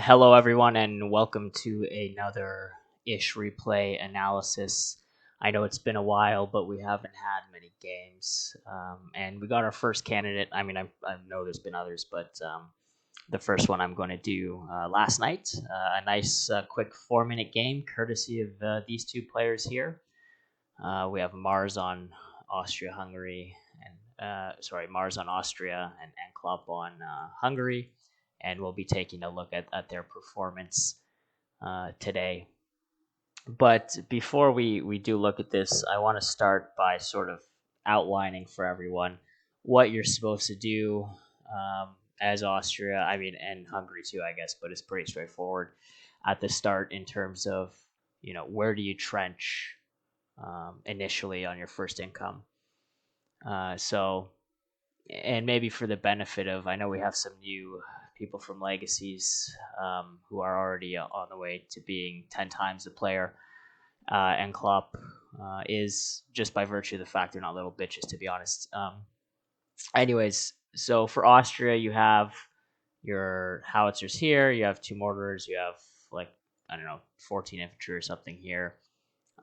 Hello, everyone, and welcome to another ish replay analysis. I know it's been a while, but we haven't had many games, and we got our first candidate. I know there's been others, but the first one I'm going to do last night. A nice, quick 4-minute game, courtesy of these two players here. We have Mars on Austria-Hungary, Mars on Austria and Enclop on Hungary, and we'll be taking a look at their performance today. But before we do look at this, I want to start by sort of outlining for everyone what you're supposed to do as Austria, and Hungary too, I guess, but it's pretty straightforward at the start in terms of, where do you trench initially on your first income. And maybe for the benefit of, I know we have some new people from Legacies who are already on the way to being 10 times the player. Enclop is, just by virtue of the fact they're not little bitches, to be honest. Anyways, so for Austria, you have your howitzers here, you have 2 mortars, you have 14 infantry or something here.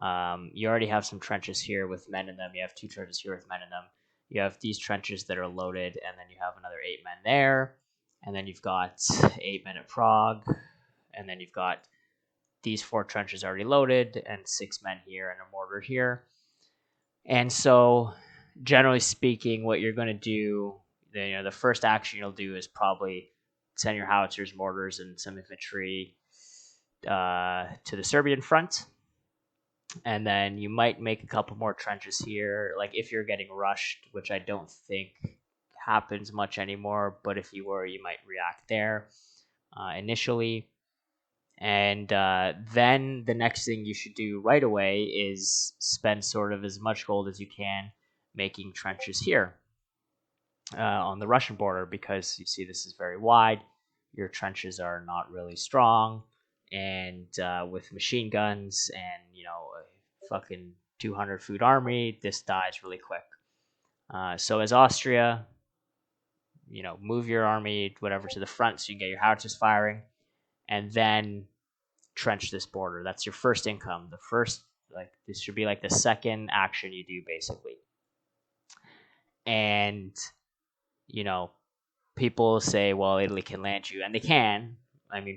You already have some trenches here with men in them. You have 2 trenches here with men in them. You have these trenches that are loaded, and then you have another 8 men there. And then you've got 8 men at Prague. And then you've got these 4 trenches already loaded, and 6 men here and a mortar here. And so, generally speaking, what you're going to do, the first action you'll do is probably send your howitzers, mortars, and some infantry to the Serbian front. And then you might make a couple more trenches here, like if you're getting rushed, which I don't think happens much anymore, but if you were, you might react there initially. And then the next thing you should do right away is spend sort of as much gold as you can making trenches here on the Russian border, because you see this is very wide. Your trenches are not really strong. And with machine guns and, a fucking 200 foot army, this dies really quick. So as Austria, move your army, whatever, to the front so you can get your howitzers firing, and then trench this border. That's your first income. This should be like the second action you do, basically. And, people say, well, Italy can land you, and they can,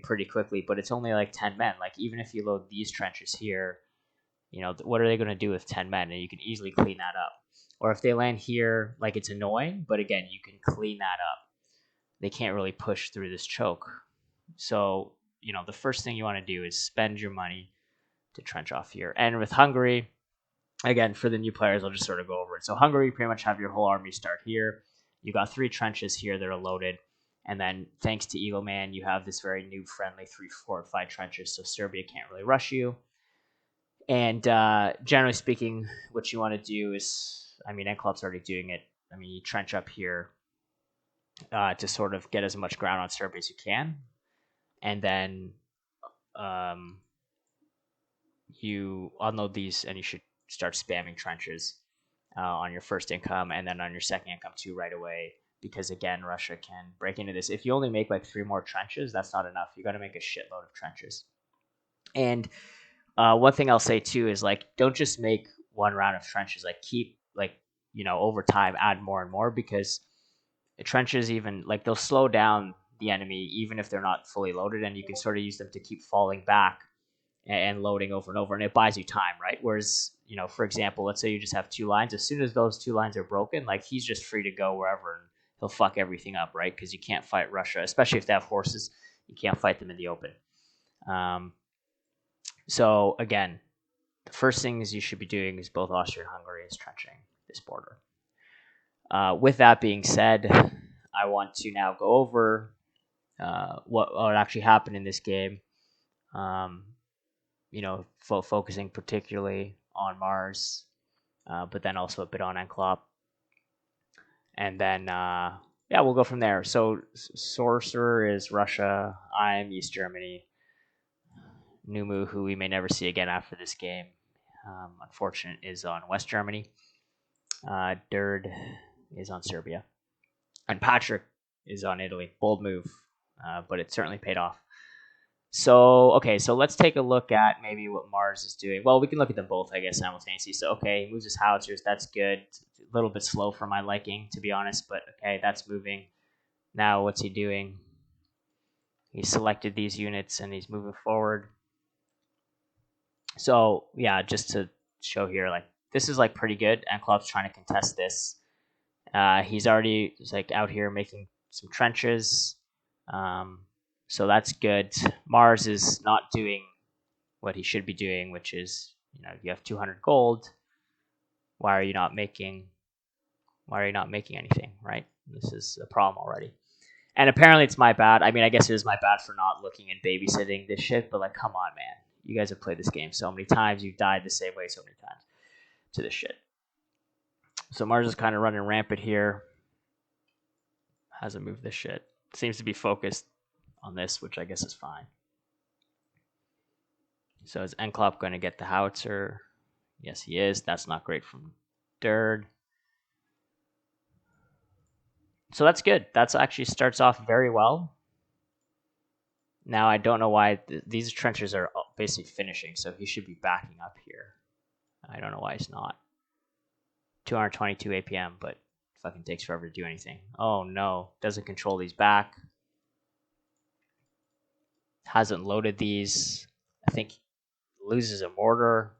pretty quickly, but it's only like 10 men. Like, even if you load these trenches here, what are they going to do with 10 men? And you can easily clean that up. Or if they land here, like, it's annoying, but again, you can clean that up. They can't really push through this choke. So, the first thing you want to do is spend your money to trench off here. And with Hungary, again, for the new players, I'll just sort of go over it. So Hungary, you pretty much have your whole army start here. You got 3 trenches here that are loaded. And then thanks to Eagle Man, you have this very new friendly 3 fortified trenches, so Serbia can't really rush you. And generally speaking, what you want to do is, Enclop's already doing it. You trench up here to sort of get as much ground on Serbia as you can. And then you unload these, and you should start spamming trenches on your first income, and then on your second income too right away. Because again, Russia can break into this. If you only make like 3 more trenches, that's not enough. You got to make a shitload of trenches. And one thing I'll say too is, like, don't just make 1 round of trenches. Like, keep, over time, add more and more, because the trenches, even like, they'll slow down the enemy even if they're not fully loaded, and you can sort of use them to keep falling back and loading over and over, and it buys you time, right? Whereas, for example, let's say you just have 2 lines. As soon as those 2 lines are broken, like, he's just free to go wherever, and he'll fuck everything up, right? Because you can't fight Russia, especially if they have horses. You can't fight them in the open. So again, the first things you should be doing is both Austria and Hungary is trenching this border. With that being said, I want to now go over what actually happened in this game. Focusing particularly on Mars, but then also a bit on Enclop. And then, we'll go from there. So, Sorcerer is Russia. I'm East Germany. Numu, who we may never see again after this game, unfortunate, is on West Germany. Dird is on Serbia. And Patrick is on Italy. Bold move, but it certainly paid off. So, okay, so let's take a look at maybe what Mars is doing. Well, we can look at them both, I guess, simultaneously. So, okay, he moves his howitzers. That's good. A little bit slow for my liking, to be honest, but okay, that's moving. Now, what's he doing? He selected these units and he's moving forward. So, yeah, just to show here, like, this is like pretty good. Enclop's trying to contest this. He's already like out here making some trenches. So that's good. Mars is not doing what he should be doing, which is, you have 200 gold. Why are you not making anything, right? This is a problem already. And apparently it's my bad. I mean, I guess it is my bad for not looking and babysitting this shit, but like, come on, man. You guys have played this game so many times. You've died the same way so many times to this shit. So Mars is kind of running rampant here. Hasn't moved this shit. Seems to be focused on this, which I guess is fine. So is Enclop going to get the howitzer? Yes, he is. That's not great from Dird. So that's good. That's actually starts off very well. Now I don't know why these trenches are basically finishing, so he should be backing up here. I don't know why he's not. 222 APM, but fucking takes forever to do anything. Oh no, doesn't control these back. Hasn't loaded these. I think loses a mortar.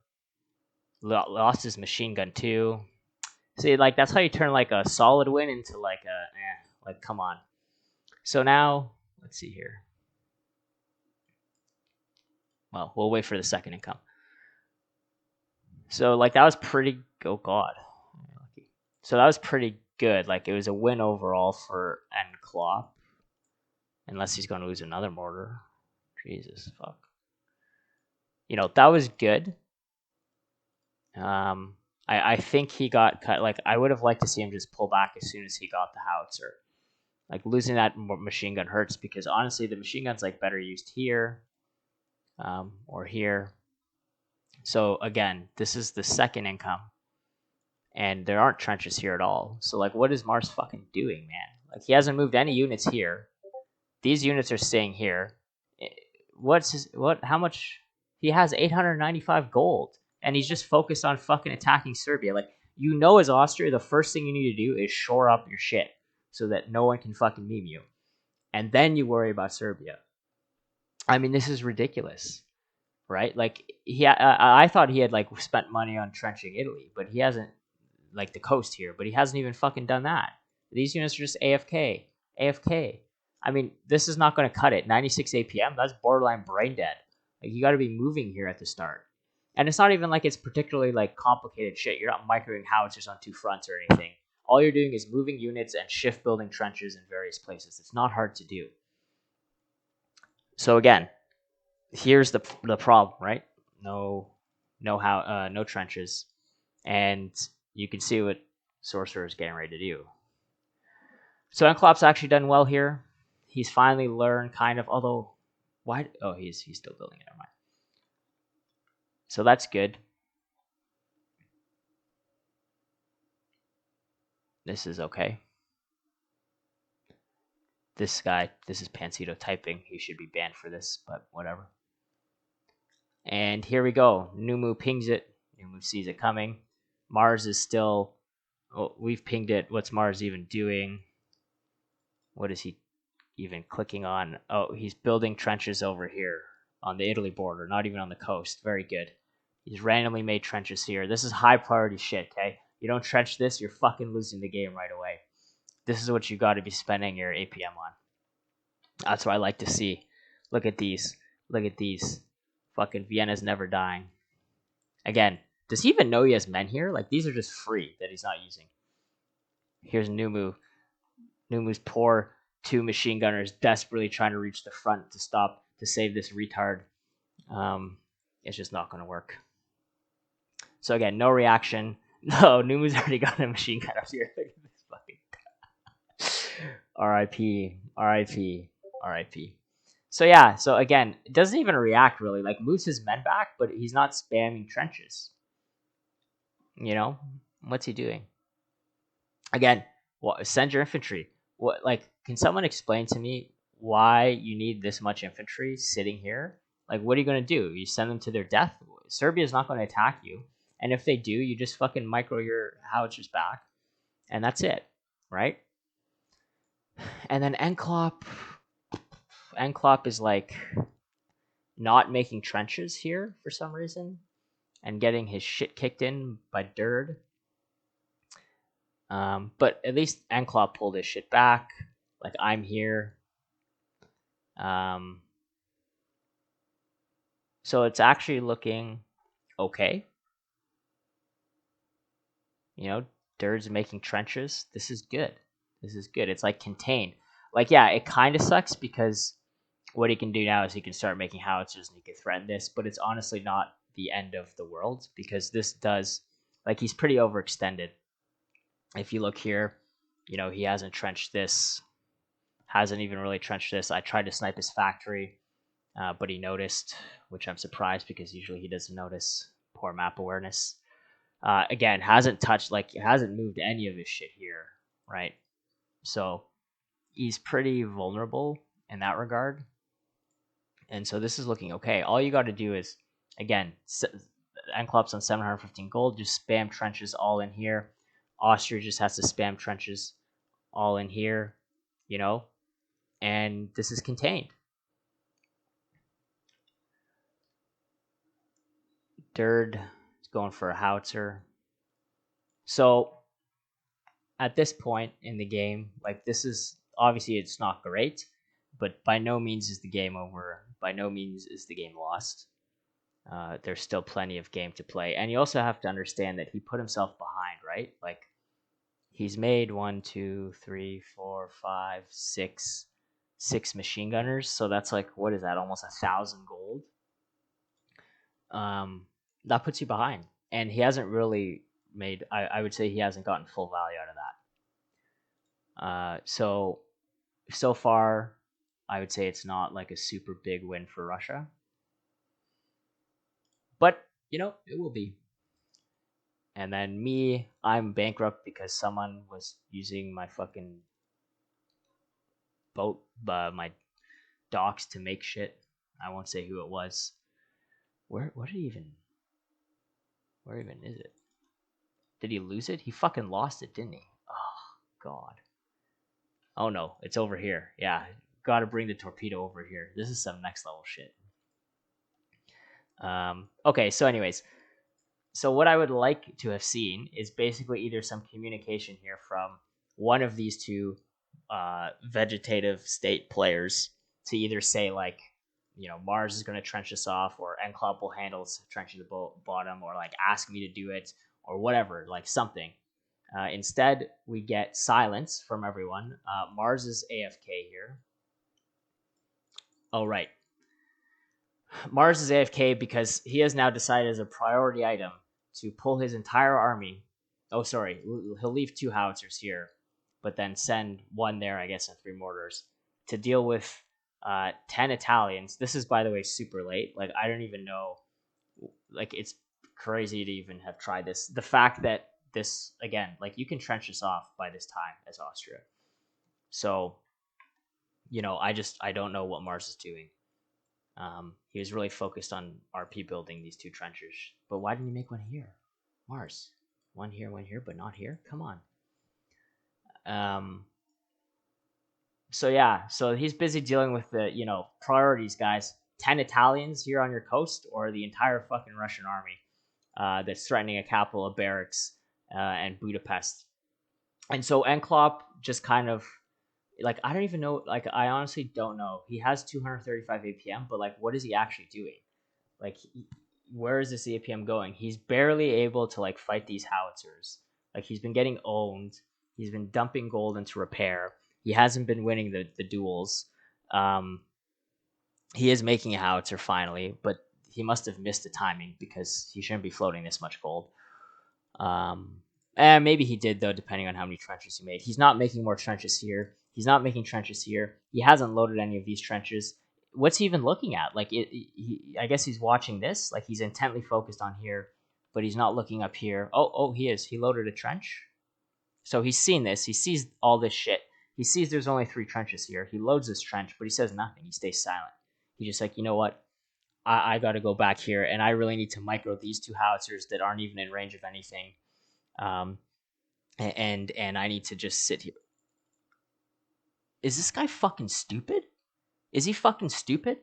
Lost his machine gun too. See, like, that's how you turn like a solid win into like a like, come on. So now let's see here. Well, we'll wait for the second income. So like, that was pretty. Oh god. So that was pretty good. Like, it was a win overall for Enclop. Unless he's going to lose another mortar. Jesus fuck. That was good. I think he got cut. Like, I would have liked to see him just pull back as soon as he got the howitzer. Like, losing that machine gun hurts because honestly, the machine gun's like better used here, or here. So again, this is the second income, and there aren't trenches here at all. So like, what is Mars fucking doing, man? Like, he hasn't moved any units here. These units are staying here. How much? He has 895 gold, and he's just focused on fucking attacking Serbia. Like, as Austria, the first thing you need to do is shore up your shit so that no one can fucking meme you, and then you worry about Serbia. I mean, this is ridiculous, right? Like, I thought he had like spent money on trenching Italy, but he hasn't, like the coast here, but he hasn't even fucking done that. These units are just AFK, AFK. I mean, this is not going to cut it. 96 APM, that's borderline brain dead. Like, you got to be moving here at the start. And it's not even like it's particularly like complicated shit. You're not microing howitzers on two fronts or anything. All you're doing is moving units and shift building trenches in various places. It's not hard to do. So again, here's the problem, right? No trenches, and you can see what Sorcerer is getting ready to do. So Enclop's actually done well here. He's finally learned kind of, although why? Oh, he's still building it. Never mind. So that's good. This is okay. This guy, this is Pansito typing. He should be banned for this, but whatever. And here we go. Numu pings it. Numu sees it coming. Mars is still. Oh, we've pinged it. What's Mars even doing? What is he even clicking on? Oh, he's building trenches over here on the Italy border, not even on the coast. Very good. He's randomly made trenches here. This is high priority shit, okay? You don't trench this, you're fucking losing the game right away. This is what you got to be spending your APM on. That's what I like to see. Look at these. Look at these. Fucking Vienna's never dying. Again, does he even know he has men here? Like, these are just free that he's not using. Here's Numu. Numu's poor two machine gunners desperately trying to reach the front to save this retard. It's just not going to work. So again, no reaction. No, Numu's already got a machine gun up here. Look at this fucking R.I.P. R.I.P. R.I.P. So yeah, so again, it doesn't even react really. Like, moves his men back, but he's not spamming trenches. What's he doing? Again, send your infantry. What, like, can someone explain to me why you need this much infantry sitting here. Like, what are you going to do? You send them to their death? Serbia's not going to attack you. And if they do, you just fucking micro your howitzers back. And that's it, right? And then Enclop is like not making trenches here for some reason and getting his shit kicked in by Dird. But at least Enclop pulled his shit back. Like, I'm here. So it's actually looking okay. You know, Dird's making trenches. This is good. It's like contained. Like, yeah, it kind of sucks because what he can do now is he can start making howitzers and he can threaten this, but it's honestly not the end of the world because this does, like, he's pretty overextended. If you look here, you know, he hasn't trenched this, hasn't even really trenched this. I tried to snipe his factory, but he noticed, which I'm surprised because usually he doesn't notice. Poor map awareness. Again, hasn't moved any of his shit here, right? So he's pretty vulnerable in that regard. And so this is looking okay. All you got to do is, again, Enclop's on 715 gold, just spam trenches all in here. Austria just has to spam trenches all in here, you know, and this is contained. Dird is going for a howitzer. So at this point in the game, like, this is obviously it's not great, but by no means is the game over. By no means is the game lost. There's still plenty of game to play, and you also have to understand that he put himself behind, right? Like, he's made 1, 2, 3, 4, 5, 6 machine gunners, so that's like, what is that? Almost 1,000 gold. That puts you behind, and he hasn't really made. I would say he hasn't gotten full value out of that. So far, I would say it's not like a super big win for Russia. But, you know, it will be. And then me, I'm bankrupt because someone was using my fucking boat, my docks to make shit. I won't say who it was. Where even is it? Did he lose it? He fucking lost it, didn't he? Oh, God. Oh, no, it's over here. Yeah, gotta bring the torpedo over here. This is some next level shit. Okay, so anyways, so what I would like to have seen is basically either some communication here from one of these two vegetative state players to either say, like, you know, Mars is going to trench us off, or Enclop will handle trenching the bottom, or like ask me to do it, or whatever, like something. Instead, we get silence from everyone. Mars is AFK here. Oh, right. Mars is AFK because he has now decided as a priority item to pull his entire army. Oh, sorry. He'll leave 2 howitzers here, but then send 1 there, I guess, and 3 mortars to deal with 10 Italians. This is, by the way, super late. Like, I don't even know. Like, it's crazy to even have tried this. The fact that this, again, like, you can trench this off by this time as Austria. So, you know, I don't know what Mars is doing. He was really focused on RP building these 2 trenches. But why didn't he make 1 here? Mars. 1 here, 1 here, but not here? Come on. So yeah, so he's busy dealing with the, you know, priorities, guys. 10 Italians here on your coast, or the entire fucking Russian army that's threatening a capital of barracks and Budapest. And so Enclop just kind of, like, I don't even know, like, I honestly don't know. He has 235 APM, but, like, what is he actually doing? Like, where is this APM going? He's barely able to, like, fight these howitzers. Like, he's been getting owned. He's been dumping gold into repair. He hasn't been winning the duels. He is making a howitzer finally, but he must have missed the timing because he shouldn't be floating this much gold. And maybe he did, though, depending on how many trenches he made. He's not making more trenches here. He's not making trenches here. He hasn't loaded any of these trenches. What's he even looking at? Like, I guess he's watching this. Like, he's intently focused on here, but he's not looking up here. Oh, he is. He loaded a trench. So he's seen this. He sees all this shit. He sees there's only 3 trenches here. He loads this trench, but he says nothing. He stays silent. He's just like, you know what? I got to go back here, and I really need to micro these 2 howitzers that aren't even in range of anything. And I need to just sit here. Is this guy fucking stupid? Is he fucking stupid?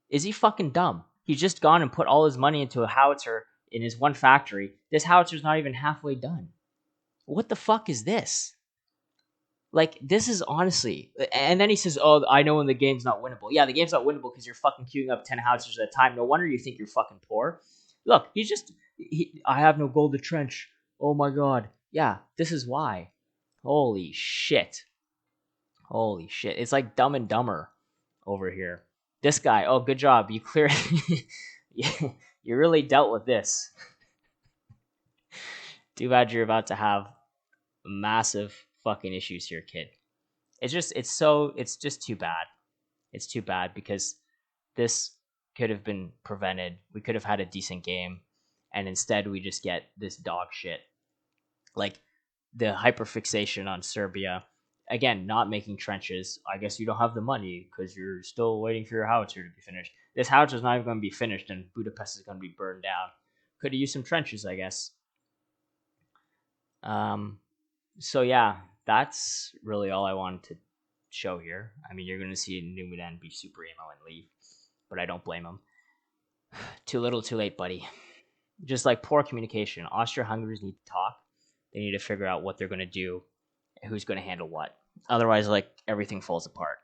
Is he fucking dumb? He's just gone and put all his money into a howitzer in his one factory. This howitzer's not even halfway done. What the fuck is this? Like, this is honestly... And then he says, oh, I know when the game's not winnable. Yeah, the game's not winnable because you're fucking queuing up 10 howitzers at a time. No wonder you think you're fucking poor. Look, he's just... I have no gold to trench. Oh my god. Yeah, this is why. Holy shit. Holy shit. It's like Dumb and Dumber over here. This guy, oh, good job. You cleared... you really dealt with this. Too bad you're about to have massive fucking issues here, kid. It's just too bad. It's too bad because this could have been prevented. We could have had a decent game, and instead we just get this dog shit. Like, the hyperfixation on Serbia. Again, not making trenches. I guess you don't have the money because you're still waiting for your howitzer to be finished. This howitzer is not even going to be finished, and Budapest is going to be burned down. Could have used some trenches, I guess. So yeah, that's really all I wanted to show here. I mean, you're going to see Numidan be super emo and leave, but I don't blame him. Too little, too late, buddy. Just like poor communication. Austria-Hungary's need to talk. They need to figure out what they're going to do, who's going to handle what. Otherwise, like, everything falls apart.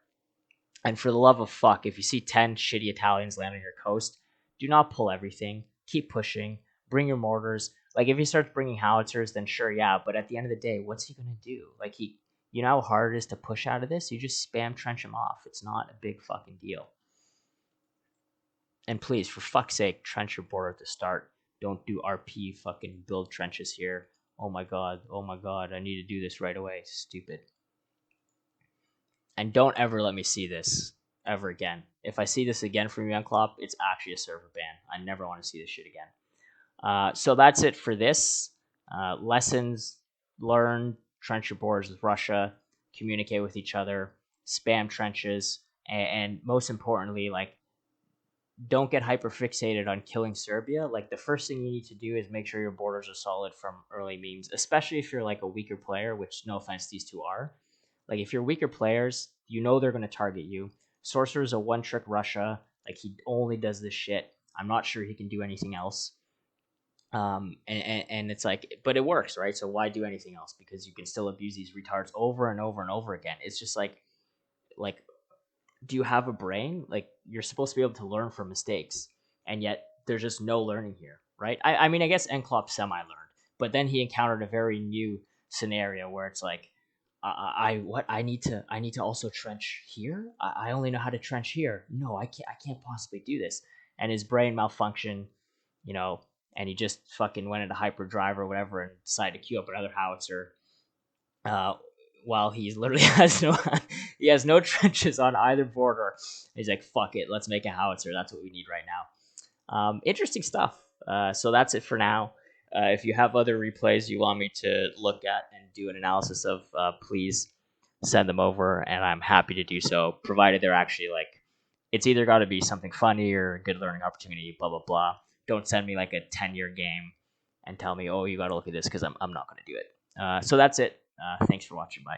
And for the love of fuck, if you see 10 shitty Italians land on your coast, do not pull everything. Keep pushing. Bring your mortars. Like, if he starts bringing howitzers, then sure, yeah. But at the end of the day, what's he going to do? Like, you know how hard it is to push out of this? You just spam trench him off. It's not a big fucking deal. And please, for fuck's sake, trench your border at the start. Don't do RP fucking build trenches here. Oh my god, I need to do this right away. Stupid. And don't ever let me see this ever again. If I see this again from Mars-Enclop, it's actually a server ban. I never want to see this shit again. So that's it for this. Lessons learned, trench your borders with Russia, communicate with each other, spam trenches, and most importantly, like, don't get hyperfixated on killing Serbia. Like, the first thing you need to do is make sure your borders are solid from early memes, especially if you're like a weaker player, which no offense, these two are. Like, if you're weaker players, you know they're going to target you. Sorcerer's a one-trick Russia. Like, he only does this shit. I'm not sure he can do anything else. And it's like, but it works, right? So why do anything else? Because you can still abuse these retards over and over and over again. It's just like, do you have a brain? Like, you're supposed to be able to learn from mistakes, and yet there's just no learning here, right? I mean, I guess Enclop semi-learned, but then he encountered a very new scenario where it's like, I need to also trench here. I only know how to trench here. No, I can't possibly do this. And his brain malfunctioned, you know, and he just fucking went into hyperdrive or whatever and decided to queue up another howitzer. While he's literally has no trenches on either border. He's like, fuck it, let's make a howitzer. That's what we need right now. Interesting stuff. So that's it for now. If you have other replays you want me to look at and do an analysis of, please send them over, and I'm happy to do so, provided they're actually like, it's either got to be something funny or a good learning opportunity, blah, blah, blah. Don't send me like a 10-year game and tell me, oh, you got to look at this, because I'm not going to do it. So that's it. Thanks for watching. Bye.